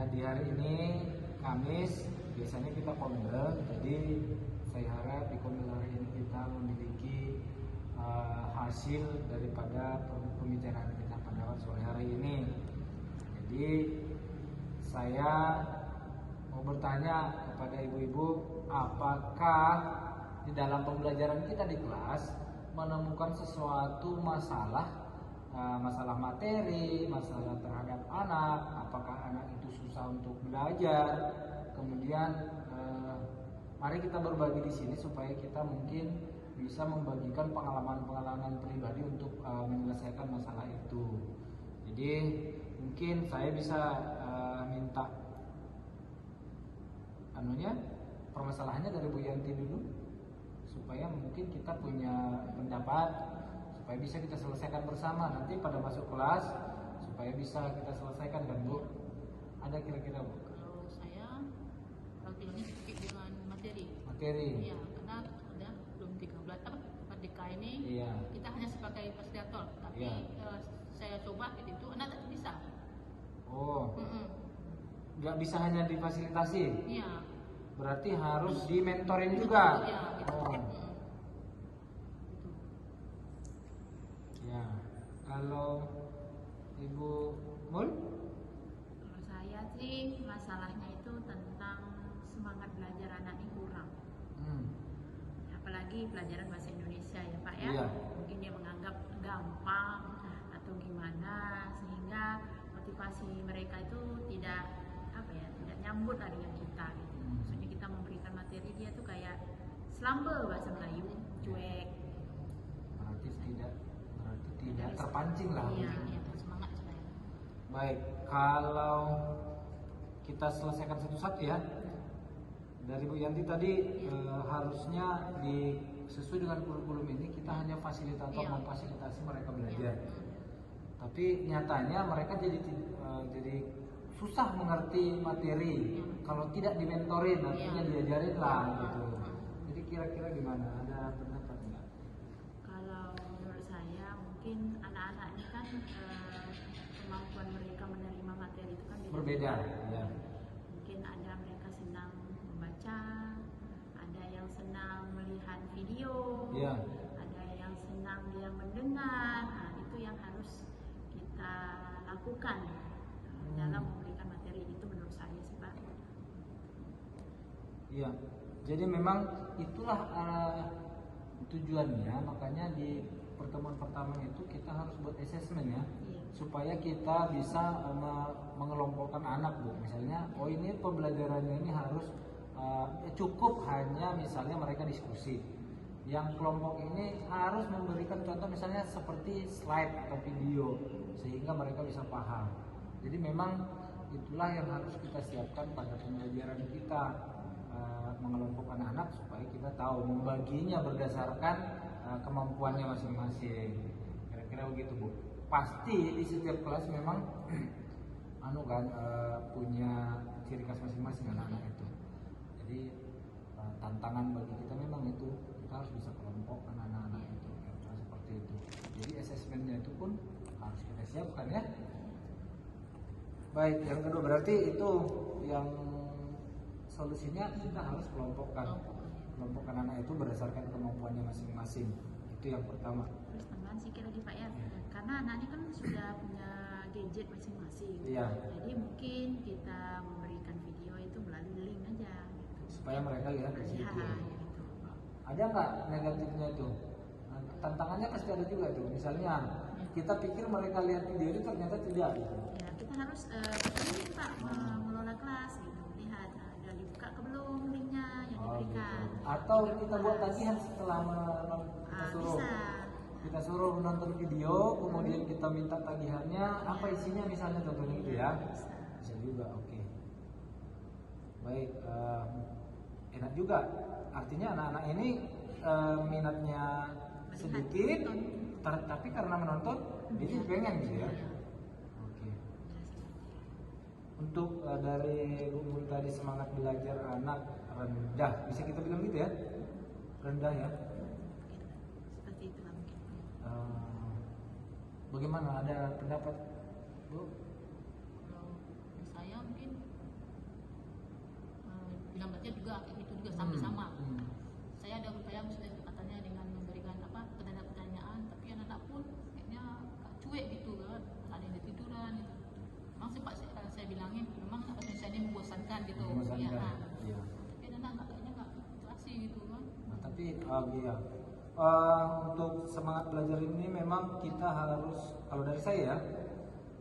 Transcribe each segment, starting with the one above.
Ya, di hari ini Kamis biasanya kita kondel, jadi saya harap di kondel hari ini kita memiliki hasil daripada pembicaraan kita pada sore hari ini. Jadi saya mau bertanya kepada ibu-ibu, apakah di dalam pembelajaran kita di kelas menemukan sesuatu masalah materi, masalah terhadap anak, apakah anak itu susah untuk belajar. Kemudian mari kita berbagi di sini supaya kita mungkin bisa membagikan pengalaman-pengalaman pribadi untuk menyelesaikan masalah itu. Jadi mungkin saya bisa minta permasalahannya dari Bu Yanti dulu, supaya mungkin kita punya pendapat supaya bisa kita selesaikan bersama nanti pada masuk kelas, supaya bisa kita selesaikan kan Bu. Ada kira-kira Bu? Kalau saya praktiknya sedikit dengan materi. Iya, karena ada belum 13 merdeka ini. Iya. Kita hanya sebagai fasilitator, tapi saya coba itu anak tak bisa. Oh. Nggak bisa hanya difasilitasi. Iya. Berarti harus dimentorin juga. Iya, gitu. Oh. Ya, kalau Ibu Mul? Kalau saya sih masalahnya itu tentang semangat belajar anak ini kurang. Apalagi pelajaran bahasa Indonesia ya Pak ya. Iya. Mungkin dia menganggap gampang atau gimana, sehingga motivasi mereka itu tidak nyambut lah dengan kita gitu. Maksudnya kita memberikan materi, dia tuh kayak slumber bahasa Melayu, cuek. Berarti tidak terpancing lah. Iya, semangat saya. Baik, kalau kita selesaikan satu-satu ya. Dari Bu Yanti tadi harusnya sesuai dengan kurikulum ini kita hanya fasilitator memfasilitasi mereka belajar. Tapi nyatanya mereka jadi susah mengerti materi kalau tidak dimentorin, artinya diajarin lah gitu. Jadi kira-kira gimana? Ada pendapat nggak? Kalau menurut saya mungkin anak-anak ini kan kemampuan mereka menerima materi itu kan Berbeda, ya. Mungkin ada mereka senang membaca, ada yang senang melihat video, ada yang senang dia mendengar. Nah, itu yang harus kita lakukan dalam memberikan materi itu menurut saya sih Pak. Iya, jadi memang itulah tujuannya, makanya di pertemuan pertama itu kita harus buat assessment ya, supaya kita bisa mengelompokkan anak Bu. Misalnya, oh ini pembelajarannya ini harus cukup hanya misalnya mereka diskusi. Yang kelompok ini harus memberikan contoh misalnya seperti slide atau video sehingga mereka bisa paham. Jadi memang itulah yang harus kita siapkan pada pembelajaran kita, mengelompokkan anak supaya kita tahu membaginya berdasarkan kemampuannya masing-masing. Kira-kira begitu Bu. Pasti di setiap kelas memang punya ciri khas masing-masing anak-anak itu. Jadi tantangan bagi kita memang itu, kita harus bisa kelompokkan anak-anak itu, seperti itu. Jadi asesmennya itu pun harus kita siapkan ya. Baik, yang kedua berarti itu yang solusinya kita harus kelompokkan anak itu berdasarkan kemampuannya masing-masing. Itu yang pertama. Terus tambahan sih kira Pak ya, karena anak ini kan sudah punya gadget masing-masing. Jadi mungkin kita memberikan video itu melalui link aja. Supaya mereka lihat di situ. Gitu. Ada nggak negatifnya itu? Tantangannya pasti ada juga tuh. Misalnya kita pikir mereka lihat video itu ternyata tidak. Gitu. Ya, kita harus ini Pak mengelola kelas gitu, lihat udah dibuka ke belum linknya yang diberikan. Gitu. Atau kita buat tagihan setelah kita suruh menonton video, kemudian kita minta tagihannya, apa isinya misalnya contohnya gitu ya. Bisa juga, oke. Baik, enak juga. Artinya anak-anak ini minatnya sedikit, tapi karena menonton jadi pengen gitu ya. Oke. Untuk dari Bu tadi semangat belajar anak rendah, bisa kita bilang gitu ya? Rendah ya? Seperti itu lah mungkin. Bagaimana? Ada pendapat Bu? Kalau saya mungkin juga kayak gitu juga sama-sama. Saya ada upaya maksudnya katanya dengan memberikan pertanyaan, tapi anak-anak pun kayaknya cuek gitu kan, ada yang tiduran gitu. Memang sempat saya bilangin memang Indonesia ini membosankan gitu. Membosankan. Iya. Tapi anak-anak kayaknya nggak interaksi gitu kan. Nah, tapi iya. Untuk semangat belajar ini memang kita harus, kalau dari saya,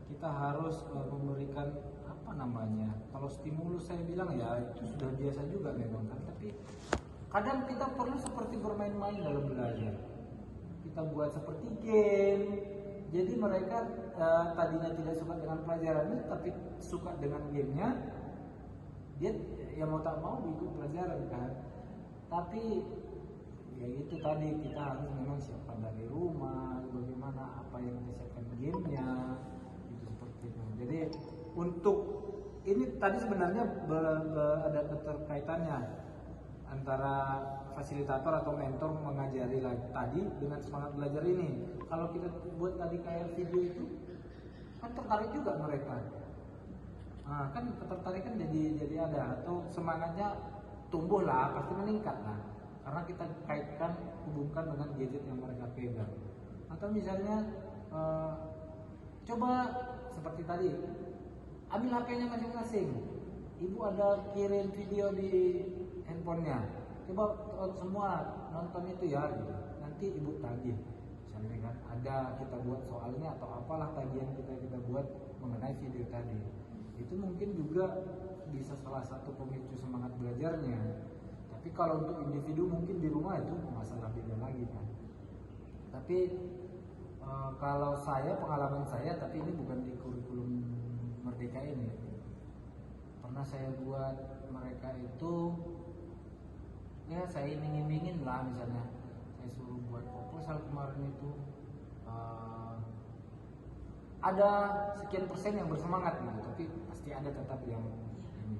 kita harus memberikan apa namanya, kalau stimulus saya bilang ya itu sudah biasa juga memang kan, tapi kadang kita perlu seperti bermain-main dalam belajar. Kita buat seperti game, jadi mereka tadinya tidak suka dengan pelajarannya tapi suka dengan gamenya, dia ya mau tak mau ikut pelajaran kan. Tapi ya itu tadi, kita harus memang siapkan dari rumah bagaimana apa yang disiapkan gamenya itu seperti itu. Jadi untuk ini tadi sebenarnya ada keterkaitannya antara fasilitator atau mentor mengajari tadi dengan semangat belajar ini. Kalau kita buat tadi kayak video itu kan tertarik juga mereka. Nah, kan ketertarikan jadi ada, atau semangatnya tumbuh lah, pasti meningkat lah. Karena kita kaitkan, hubungkan dengan gadget yang mereka pegang. Atau misalnya coba seperti tadi, ambil HP-nya masing-masing. Ibu ada kirim video di handphonenya, coba semua nonton itu ya gitu. Nanti ibu tagih, misalnya kan ada kita buat soalnya atau apalah tagihan kita buat mengenai video tadi. Itu mungkin juga bisa salah satu pemicu semangat belajarnya. Tapi kalau untuk individu mungkin di rumah itu masalah beda lagi kan. Tapi kalau saya, pengalaman saya, tapi ini bukan di kurikulum Merdeka ini, pernah saya buat mereka itu, ya saya iming-imingin lah, misalnya saya suruh buat proposal kemarin itu, ada sekian persen yang bersemangat gitu, tapi pasti ada tetap yang ini.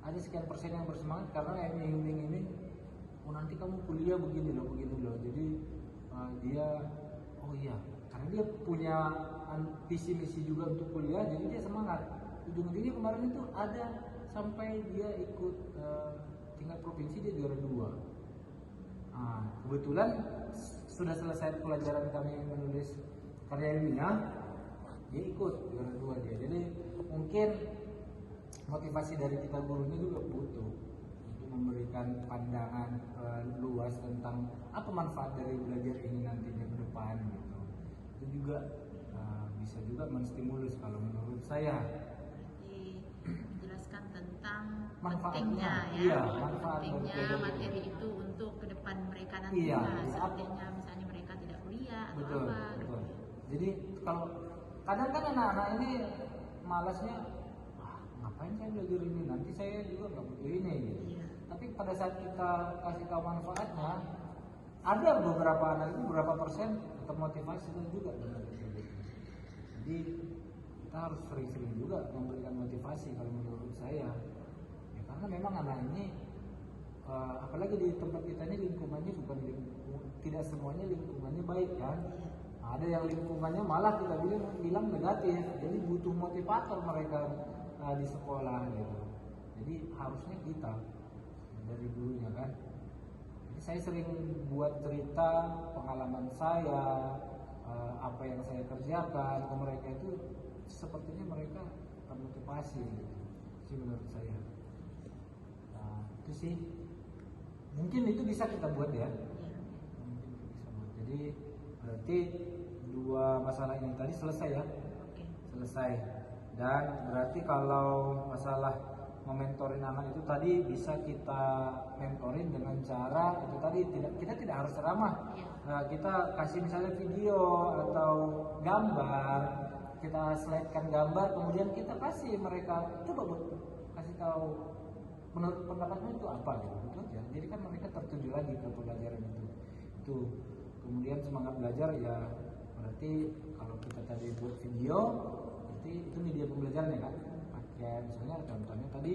Ada sekian persen yang bersemangat karena yang iming-iming, oh nanti kamu kuliah begini loh. Jadi dia, oh iya, karena dia punya visi misi juga untuk kuliah, jadi dia semangat. Ujung-ujungnya kemarin itu ada sampai dia ikut tingkat provinsi, dia juara 2. Kebetulan sudah selesai pelajaran kami menulis karya ilmiah, dia ikut juara 2 dia. Jadi mungkin motivasi dari kita gurunya juga butuh untuk memberikan pandangan luas tentang apa manfaat dari belajar ini nantinya ke depan gitu. Itu juga bisa juga menstimulus kalau menurut saya. Berarti menjelaskan tentang Manfaatnya, pentingnya iya, manfaat pentingnya materi itu untuk ke depan mereka nanti. Iya, seandainya misalnya mereka tidak kuliah atau betul, apa. betul. Jadi kalau kadang kan anak-anak ini malasnya, ngapain saya belajar ini, nanti saya juga nggak butuh ini gitu. Iya. Tapi pada saat kita kasih tahu manfaatnya, ada beberapa anak itu berapa persen termotivasi juga dengan itu. Jadi kita harus sering-sering juga memberikan motivasi kalau menurut saya. Ya, karena memang anak ini apalagi di tempat kita ini lingkungannya tidak semuanya lingkungannya baik kan. Ada yang lingkungannya malah kita bilang negatif, jadi butuh motivator mereka di sekolah gitu. Jadi harusnya kita dari gurunya kan. Jadi saya sering buat cerita pengalaman saya, apa yang saya kerjakan ke mereka, itu sepertinya mereka termotivasi gitu sih menurut saya. Nah, itu sih mungkin itu bisa kita buat ya. Mungkin itu bisa buat. Jadi berarti 2 masalah ini tadi selesai ya. Selesai. Dan berarti kalau masalah mementorin anak itu tadi bisa kita mentorin dengan cara itu tadi, kita tidak harus ceramah. Kita kasih misalnya video atau gambar, kita slide-kan gambar, kemudian kita kasih mereka, coba kasih tahu menurut pendapatmu itu apa gitu, itu aja. Jadi kan mereka tertuju lagi ke pelajaran itu. Kemudian semangat belajar ya berarti kalau kita tadi buat video, berarti itu media pembelajarannya kan. Pakai misalnya contohnya tadi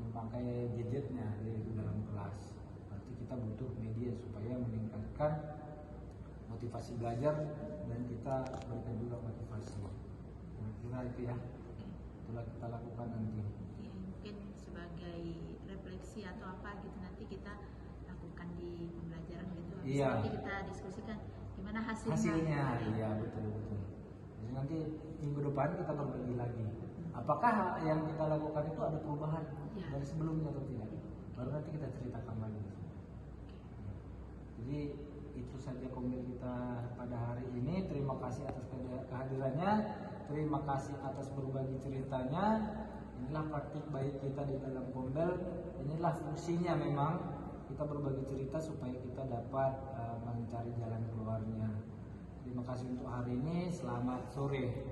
memakai gadgetnya di dalam kelas. Berarti kita butuh media supaya meningkatkan motivasi belajar dan kita berikan juga motivasi. Kira-kira itu ya. Itulah kita lakukan nanti. Mungkin sebagai refleksi koreksi atau apa gitu nanti kita lakukan di pembelajaran gitu. Iya. Nanti kita diskusikan gimana hasilnya. Hasilnya, iya betul. Jadi nanti minggu depan kita berbagi lagi. Apakah yang kita lakukan itu ada perubahan dari sebelumnya atau tidak? Baru nanti kita ceritakan lagi. Jadi itu saja kombel kita pada hari ini. Terima kasih atas kehadirannya. Terima kasih atas berbagi ceritanya. Inilah praktik baik kita di dalam kombel. Inilah fungsinya memang kita berbagi cerita supaya kita dapat mencari jalan keluarnya. Terima kasih untuk hari ini. Selamat sore.